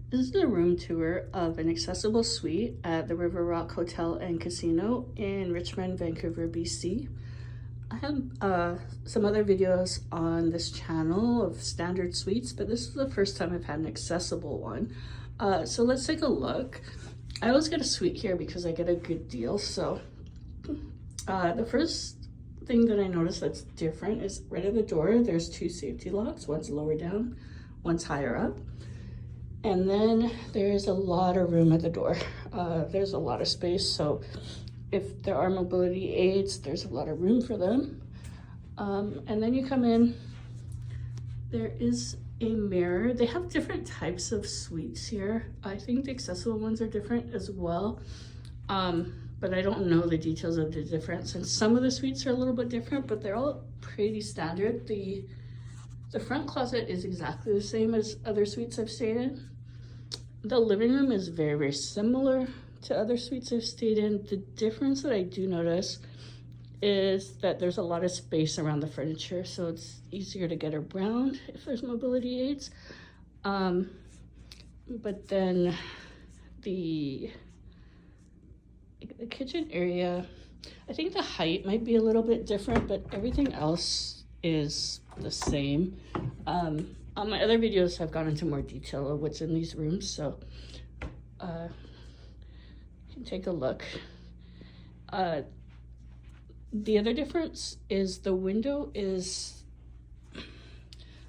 This is a room tour of an accessible suite at the Riverrock Hotel and Casino in Richmond, Vancouver, BC. I have some other videos on this channel of standard suites, but this is the first time I've had an accessible one. So let's take a look. I always get a suite here because I get a good deal. So the first thing that I noticed that's different is right at the door, there's two safety locks. One's lower down, one's higher up. And then there's a lot of room at the door. There's a lot of space, so if there are mobility aids, there's a lot of room for them. And then you come in, there is a mirror. They have different types of suites here. I think the accessible ones are different as well, but I don't know the details of the difference. And some of the suites are a little bit different, but they're all pretty standard. The front closet is exactly the same as other suites I've stayed in. The living room is very, very similar to other suites I've stayed in. The difference that I do notice is that there's a lot of space around the furniture, so it's easier to get around if there's mobility aids. But then the kitchen area, I think the height might be a little bit different, but everything else is the same. On my other videos, I've gone into more detail of what's in these rooms, so you can take a look. The other difference is the window is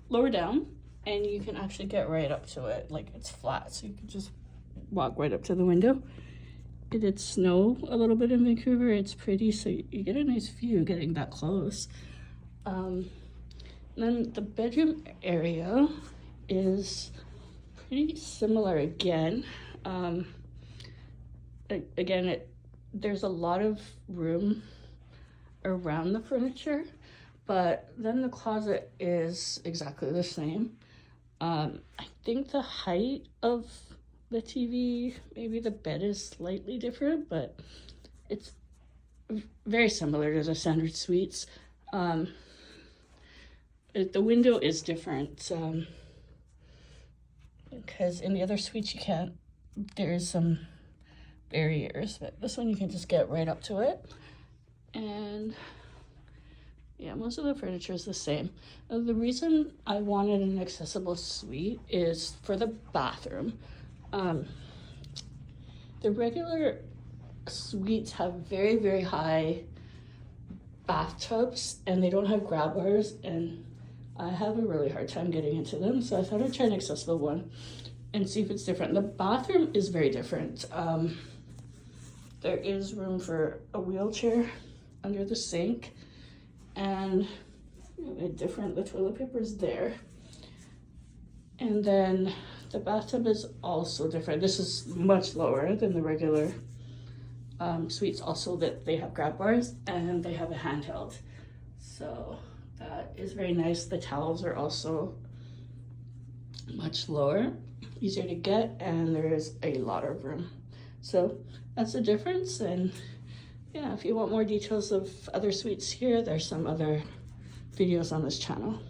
lower down, and you can actually get right up to it. Like, it's flat, so you can just walk right up to the window. It did snow a little bit in Vancouver. It's pretty, so you get a nice view getting that close. Then the bedroom area is pretty similar again. There's a lot of room around the furniture, but then the closet is exactly the same. I think the height of the TV, maybe the bed is slightly different, but it's very similar to the standard suites. The window is different because in the other suites you can't, there's some barriers, but this one you can just get right up to it. And yeah, most of the furniture is the same. The reason I wanted an accessible suite is for the bathroom. The regular suites have very, very high bathtubs, and they don't have grab bars, and I have a really hard time getting into them, so I thought I'd try an accessible one and see if it's different. The bathroom is very different. There is room for a wheelchair under the sink, and the toilet paper is there. And then the bathtub is also different. This is much lower than the regular suites, also that they have grab bars and they have a handheld. So that is very nice. The towels are also much lower, easier to get, and there is a lot of room. So that's the difference. And yeah, if you want more details of other suites here, there's some other videos on this channel.